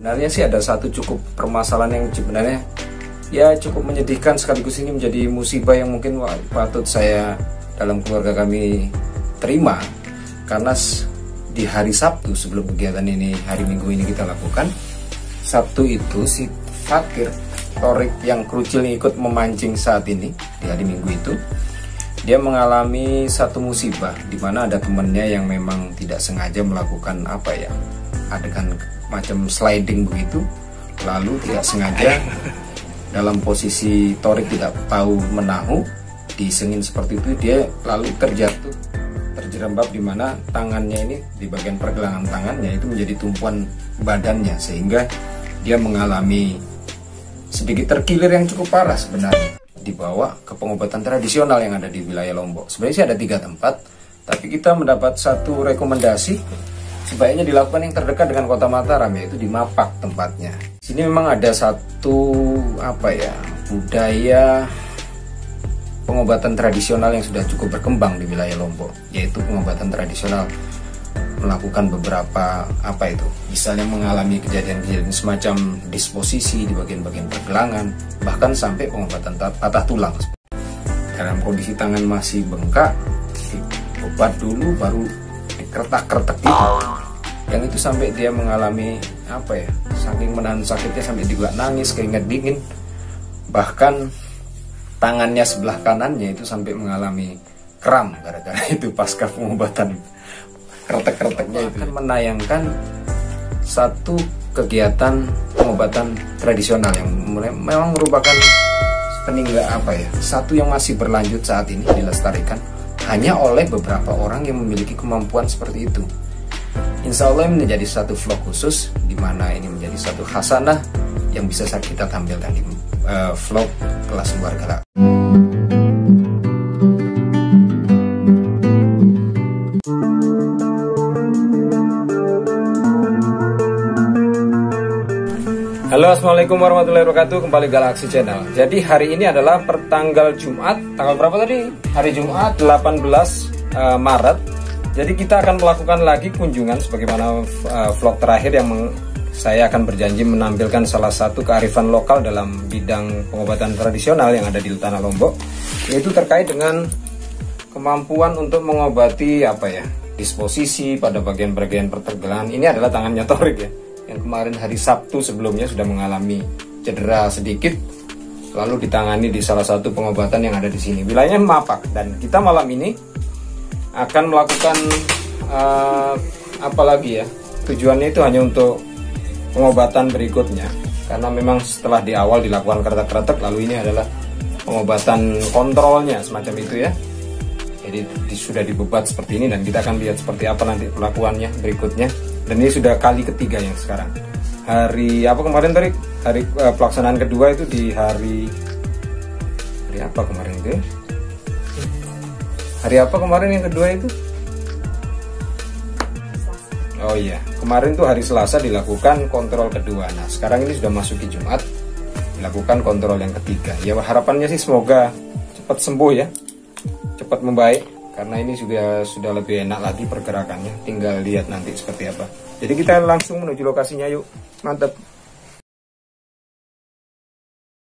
Sebenarnya sih ada satu cukup permasalahan yang sebenarnya ya cukup menyedihkan, sekaligus ini menjadi musibah yang mungkin patut saya dalam keluarga kami terima. Karena di hari Sabtu sebelum kegiatan ini, hari Minggu ini kita lakukan, Sabtu itu si Fakir Torik yang kerucil ikut memancing saat ini di hari Minggu itu, dia mengalami satu musibah di mana ada temannya yang memang tidak sengaja melakukan adegan macam sliding begitu, lalu tidak sengaja dalam posisi Torik tidak tahu menahu, disengin seperti itu, dia lalu terjerembab di mana tangannya ini, di bagian pergelangan tangannya itu menjadi tumpuan badannya, sehingga dia mengalami sedikit terkilir yang cukup parah. Sebenarnya dibawa ke pengobatan tradisional yang ada di wilayah Lombok. Sebenarnya sih ada 3 tempat, tapi kita mendapat satu rekomendasi sebaiknya dilakukan yang terdekat dengan kota Mataram, yaitu di Mapak tempatnya. Di sini memang ada satu budaya pengobatan tradisional yang sudah cukup berkembang di wilayah Lombok, yaitu pengobatan tradisional melakukan beberapa misalnya mengalami kejadian-kejadian semacam disposisi di bagian-bagian pergelangan, bahkan sampai pengobatan patah tulang. Dalam kondisi tangan masih bengkak, diobat dulu baru dikeretak-keretek gitu. Yang itu sampai dia mengalami saking menahan sakitnya sampai juga nangis, keringat dingin, bahkan tangannya sebelah kanannya itu sampai mengalami kram gara-gara itu pasca pengobatan kretek-kreteknya itu. Akan menayangkan satu kegiatan pengobatan tradisional yang memang merupakan satu yang masih berlanjut saat ini, dilestarikan hanya oleh beberapa orang yang memiliki kemampuan seperti itu. Insya Allah ini menjadi satu vlog khusus, di mana ini menjadi satu khasanah yang bisa kita tampilkan di vlog kelas warga. Halo, assalamualaikum warahmatullahi wabarakatuh. Kembali Galaxy Channel. Jadi hari ini adalah pertanggal Jumat. Tanggal berapa tadi? Hari Jumat 18 Maret. Jadi kita akan melakukan lagi kunjungan sebagaimana vlog terakhir yang saya akan berjanji menampilkan salah satu kearifan lokal dalam bidang pengobatan tradisional yang ada di Tanah Lombok, yaitu terkait dengan kemampuan untuk mengobati disposisi pada bagian-bagian pergelangan. Ini adalah tangannya Torik ya, yang kemarin hari Sabtu sebelumnya sudah mengalami cedera sedikit, lalu ditangani di salah satu pengobatan yang ada di sini, wilayahnya Mapak. Dan kita malam ini akan melakukan tujuannya itu hanya untuk pengobatan berikutnya, karena memang setelah di awal dilakukan kretek-kretek, lalu ini adalah pengobatan kontrolnya semacam itu ya. Jadi sudah dibebat seperti ini, dan kita akan lihat seperti apa nanti pelakuannya berikutnya. Dan ini sudah kali ketiga yang sekarang. Hari kemarin tadi? Hari pelaksanaan kedua itu di hari apa kemarin itu ya? Hari apa kemarin yang kedua itu? Oh iya, kemarin tuh hari Selasa dilakukan kontrol kedua. Nah sekarang ini sudah masuki Jumat, dilakukan kontrol yang ketiga. Ya harapannya sih semoga cepat sembuh ya, cepat membaik, karena ini sudah lebih enak lagi pergerakannya. Tinggal lihat nanti seperti apa. Jadi kita langsung menuju lokasinya, yuk. Mantap.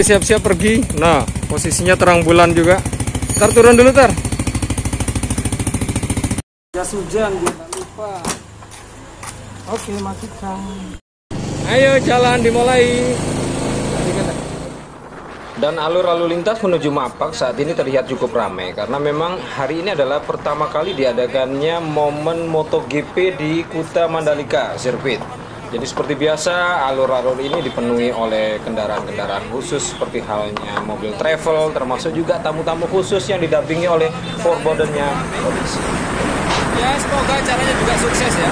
Siap-siap pergi. Nah posisinya terang bulan juga. Ntar turun dulu Tar. Jas hujan, jangan lupa. Oke, matikan. Ayo jalan dimulai. Dan alur lalu lintas menuju Mapak saat ini terlihat cukup ramai, karena memang hari ini adalah pertama kali diadakannya momen MotoGP di Kuta Mandalika Sirkuit. Jadi seperti biasa alur-alur ini dipenuhi oleh kendaraan-kendaraan khusus seperti halnya mobil travel, termasuk juga tamu-tamu khusus yang didampingi oleh forbodenya polisi. Ya semoga acaranya juga sukses ya.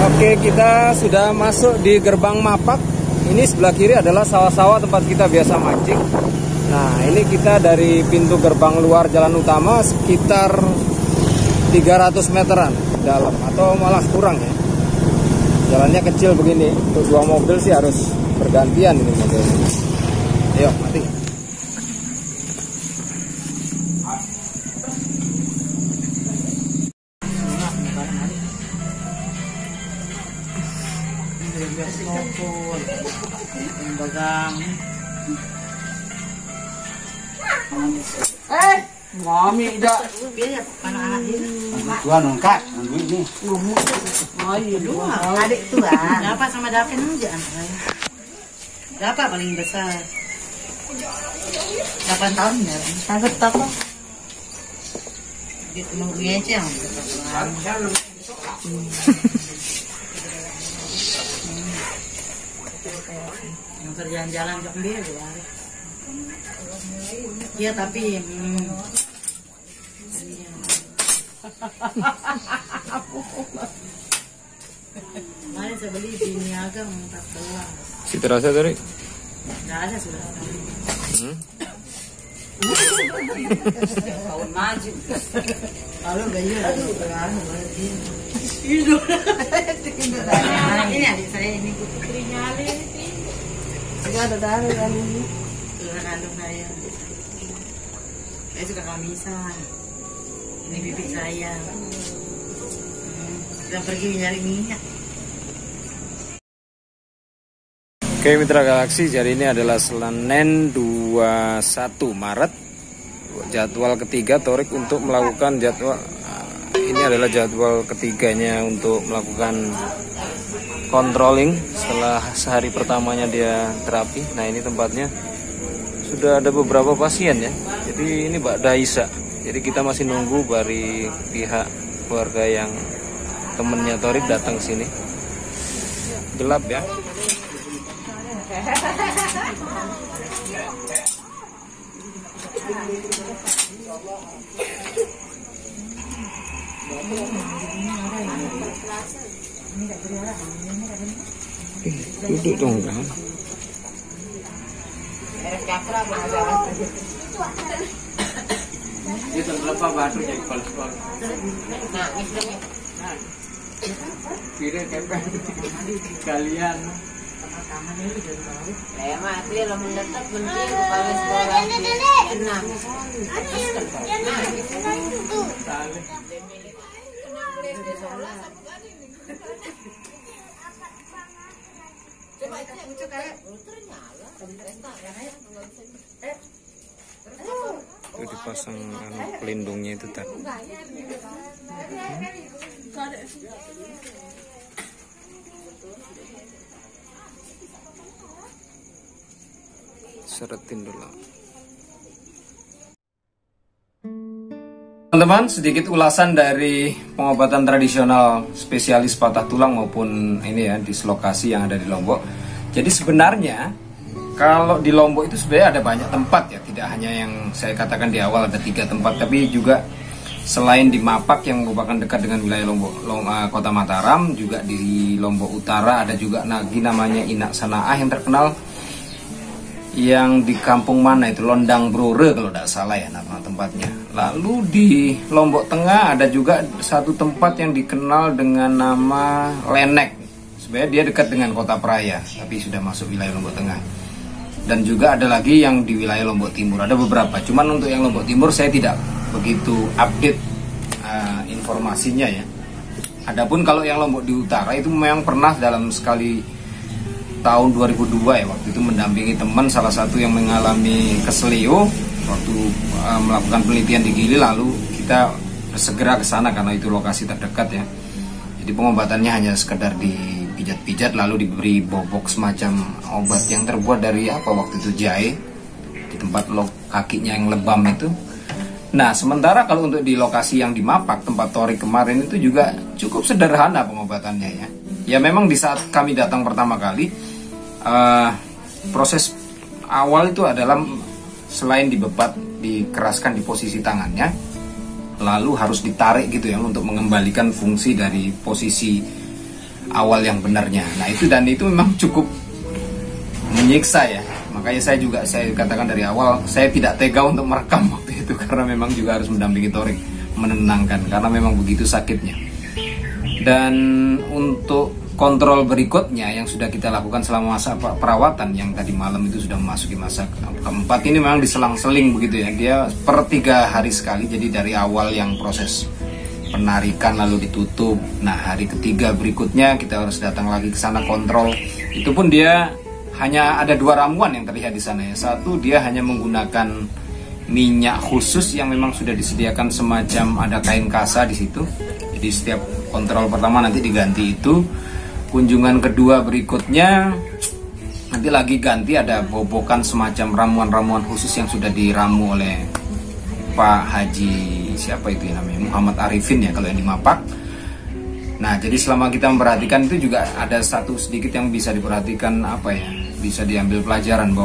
Oke, kita sudah masuk di gerbang Mapak. Ini sebelah kiri adalah sawah-sawah tempat kita biasa mancing. Nah ini kita dari pintu gerbang luar jalan utama sekitar 300 meteran dalam, atau malah kurang ya. Jalannya kecil begini, untuk 2 mobil sih harus bergantian ini mobilnya. Ayo mati. Enggak ngokol. Bagang. Mami dah. Biar anak-anak ini. Tuan angkat, ambil ni. Ayo dua. Adik tua. Dapat sama Davin aja anak. Dapat paling besar. 8 tahun ya. Takut apa? Dia cuma ngeceng. Yang terjalan-jalan ke dia dua. Iya tapi kemarin saya beli di Niaga 14. Si terasa tadi? Nggak ada sudah. Tahun maju. Kalau gaya ada berani berarti. Ini adik saya ini putrinya Ali ini. Juga ada dari ini. Tuhan kandung saya. Saya suka kamisan. Ini bibi saya. Sudah pergi nyari minyak. Oke Mitra Galaksi, jadi ini adalah Senin 21 Maret. Jadwal ketiga Torik untuk melakukan jadwal. Ini adalah jadwal ketiganya untuk melakukan controlling setelah sehari pertamanya dia terapi. Nah ini tempatnya sudah ada beberapa pasien ya. Jadi ini Mbak Daisa. Jadi kita masih nunggu dari pihak keluarga yang temennya Torik datang ke sini. Gelap ya. Duduk dong kan. Itu berapa batu jadi kol-kol. Kira kepek kalian. Saya mati lo mendetak penting kepala sekolah. Enam. Itu dipasang pelindungnya itu tak. Seretin dulu. Teman-teman, sedikit ulasan dari pengobatan tradisional spesialis patah tulang maupun ini ya dislokasi yang ada di Lombok. Jadi sebenarnya kalau di Lombok itu sebenarnya ada banyak tempat ya, tidak hanya yang saya katakan di awal ada 3 tempat, tapi juga selain di Mapak yang merupakan dekat dengan wilayah Lombok, Kota Mataram, juga di Lombok Utara ada juga lagi namanya Inak Sanaah yang terkenal, yang di kampung mana itu Londang Brore kalau tidak salah ya nama tempatnya. Lalu di Lombok Tengah ada juga satu tempat yang dikenal dengan nama Lenek. Sebenarnya dia dekat dengan Kota Praia, tapi sudah masuk wilayah Lombok Tengah. Dan juga ada lagi yang di wilayah Lombok Timur, ada beberapa. Cuman untuk yang Lombok Timur saya tidak begitu update informasinya ya. Adapun kalau yang Lombok di Utara itu memang pernah dalam sekali tahun 2002 ya, waktu itu mendampingi teman salah satu yang mengalami keselio waktu melakukan penelitian di Gili, lalu kita segera ke sana karena itu lokasi terdekat ya. Jadi pengobatannya hanya sekedar dipijat-pijat lalu diberi bobok semacam obat yang terbuat dari apa waktu itu jahe di tempat kakinya yang lebam itu. Nah sementara kalau untuk di lokasi yang di Mapak tempat Torik kemarin itu juga cukup sederhana pengobatannya ya. Ya memang di saat kami datang pertama kali proses awal itu adalah selain dibebat dikeraskan di posisi tangannya, lalu harus ditarik gitu ya untuk mengembalikan fungsi dari posisi awal yang benarnya. Nah itu dan itu memang cukup menyiksa ya. Makanya saya katakan dari awal saya tidak tega untuk merekam waktu itu karena memang juga harus mendampingi Torik menenangkan karena memang begitu sakitnya. Dan untuk kontrol berikutnya yang sudah kita lakukan selama masa perawatan yang tadi malam itu sudah memasuki masa keempat, ini memang diselang-seling begitu ya. Dia per 3 hari sekali, jadi dari awal yang proses penarikan lalu ditutup. Nah, hari ketiga berikutnya kita harus datang lagi ke sana kontrol. Itu pun dia hanya ada 2 ramuan yang terlihat di sana ya. Satu, dia hanya menggunakan minyak khusus yang memang sudah disediakan semacam ada kain kasa di situ. Jadi setiap kontrol pertama nanti diganti itu. Kunjungan kedua berikutnya nanti lagi ganti, ada bobokan semacam ramuan-ramuan khusus yang sudah diramu oleh Pak Haji siapa itu ya namanya, Muhammad Arifin ya kalau yang di Mapak. Nah, jadi selama kita memperhatikan itu juga ada satu sedikit yang bisa diperhatikan apa ya, bisa diambil pelajaran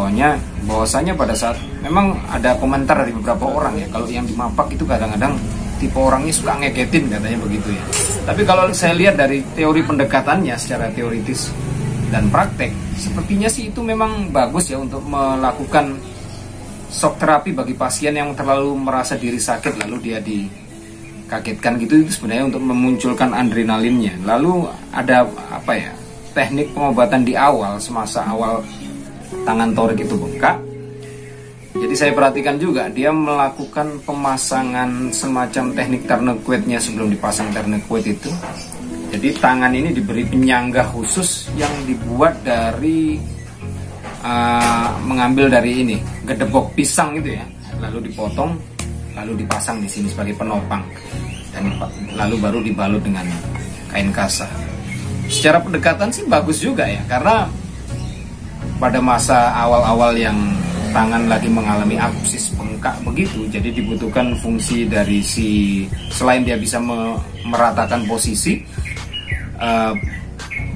bahwasanya pada saat memang ada komentar dari beberapa orang ya, kalau yang di Mapak itu kadang-kadang tipe orangnya suka ngegetin katanya begitu ya. Tapi kalau saya lihat dari teori pendekatannya secara teoritis dan praktek, sepertinya sih itu memang bagus ya untuk melakukan shock terapi bagi pasien yang terlalu merasa diri sakit lalu dia dikagetkan gitu. Itu sebenarnya untuk memunculkan adrenalinnya. Lalu ada apa ya, teknik pengobatan di awal, semasa awal tangan Thorik itu bengkak. Jadi saya perhatikan juga dia melakukan pemasangan semacam teknik tourniquetnya sebelum dipasang tourniquet itu. Jadi tangan ini diberi penyangga khusus yang dibuat dari mengambil dari ini gedebok pisang gitu ya, lalu dipotong, lalu dipasang di sini sebagai penopang, dan lalu baru dibalut dengan kain kasa. Secara pendekatan sih bagus juga ya, karena pada masa awal-awal yang tangan lagi mengalami absis bengkak begitu, jadi dibutuhkan fungsi dari selain dia bisa meratakan posisi,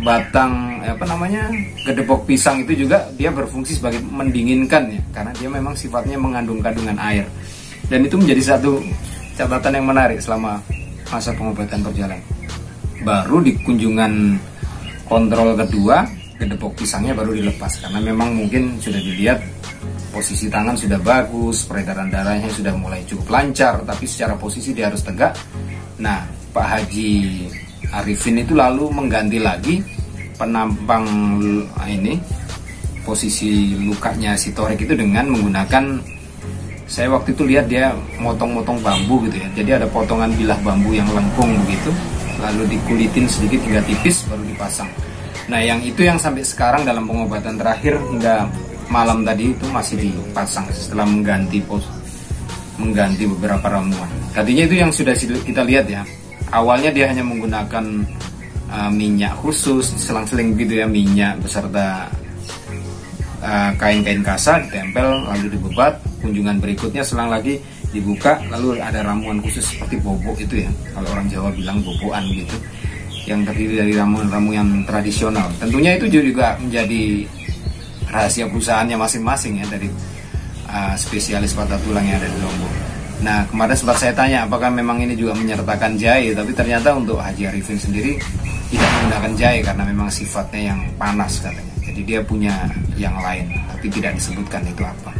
batang gedebok pisang itu juga dia berfungsi sebagai mendinginkan ya, karena dia memang sifatnya mengandung kandungan air. Dan itu menjadi satu catatan yang menarik selama masa pengobatan berjalan. Baru di kunjungan kontrol kedua, gedebok pisangnya baru dilepas, karena memang mungkin sudah dilihat posisi tangan sudah bagus, peredaran darahnya sudah mulai cukup lancar, tapi secara posisi dia harus tegak. Nah, Pak Haji Arifin itu lalu mengganti lagi penampang ini posisi lukanya si Thorik itu dengan menggunakan, saya waktu itu lihat dia motong-motong bambu gitu ya, jadi ada potongan bilah bambu yang lengkung begitu, lalu dikulitin sedikit hingga tipis baru dipasang. Nah, yang itu yang sampai sekarang dalam pengobatan terakhir hingga malam tadi itu masih dipasang setelah mengganti beberapa ramuan. Tadinya itu yang sudah kita lihat ya, awalnya dia hanya menggunakan minyak khusus, selang-seling gitu ya, minyak beserta kain-kain kasa ditempel lalu dibebat. Kunjungan berikutnya selang lagi dibuka, lalu ada ramuan khusus seperti bobok itu ya, kalau orang Jawa bilang bobokan gitu, yang terdiri dari ramuan-ramuan tradisional. Tentunya itu juga menjadi rahasia perusahaannya masing-masing ya, dari spesialis patah tulang yang ada di Lombok. Nah, kemarin sempat saya tanya apakah memang ini juga menyertakan jahe, tapi ternyata untuk Haji Arifin sendiri tidak menggunakan jahe karena memang sifatnya yang panas katanya. Jadi dia punya yang lain, tapi tidak disebutkan itu apa.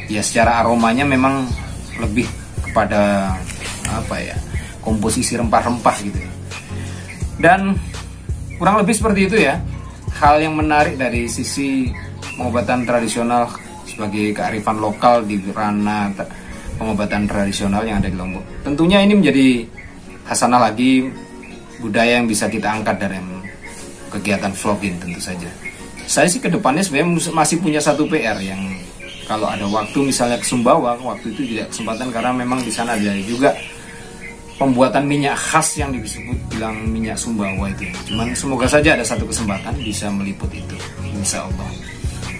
Ya, secara aromanya memang lebih kepada apa ya, komposisi rempah-rempah gitu ya. Dan kurang lebih seperti itu ya, hal yang menarik dari sisi pengobatan tradisional sebagai kearifan lokal di ranah pengobatan tradisional yang ada di Lombok. Tentunya ini menjadi hasanah lagi, budaya yang bisa kita angkat dari kegiatan vlogging tentu saja. Saya sih kedepannya sebenarnya masih punya satu PR yang kalau ada waktu misalnya ke Sumbawa, waktu itu tidak kesempatan karena memang di sana ada juga pembuatan minyak khas yang disebut bilang minyak Sumbawa itu. Cuman semoga saja ada satu kesempatan bisa meliput itu, insya Allah.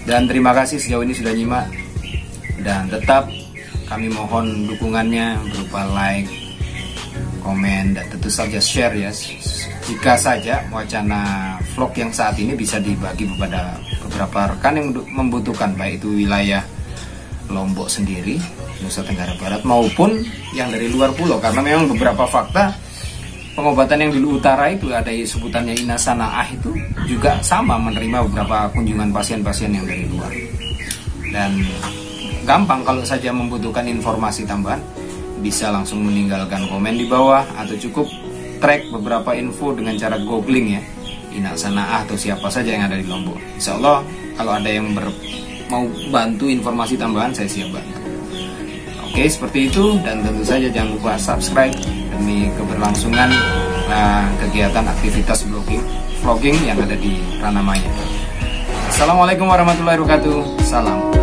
Dan terima kasih sejauh ini sudah nyimak, dan tetap kami mohon dukungannya berupa like, komen, dan tentu saja share ya. Jika saja wacana vlog yang saat ini bisa dibagi kepada beberapa rekan yang membutuhkan, baik itu wilayah Lombok sendiri, Nusa Tenggara Barat, maupun yang dari luar pulau, karena memang beberapa fakta pengobatan yang di utara itu ada sebutannya Inasanaah itu juga sama menerima beberapa kunjungan pasien-pasien yang dari luar. Dan gampang kalau saja membutuhkan informasi tambahan, bisa langsung meninggalkan komen di bawah atau cukup track beberapa info dengan cara googling ya, Inasanaah atau siapa saja yang ada di Lombok. Insya Allah kalau ada yang mau bantu informasi tambahan, saya siap bantu. Oke, seperti itu, dan tentu saja jangan lupa subscribe demi keberlangsungan kegiatan aktivitas vlogging yang ada di Ranamaya. Assalamualaikum warahmatullahi wabarakatuh. Salam.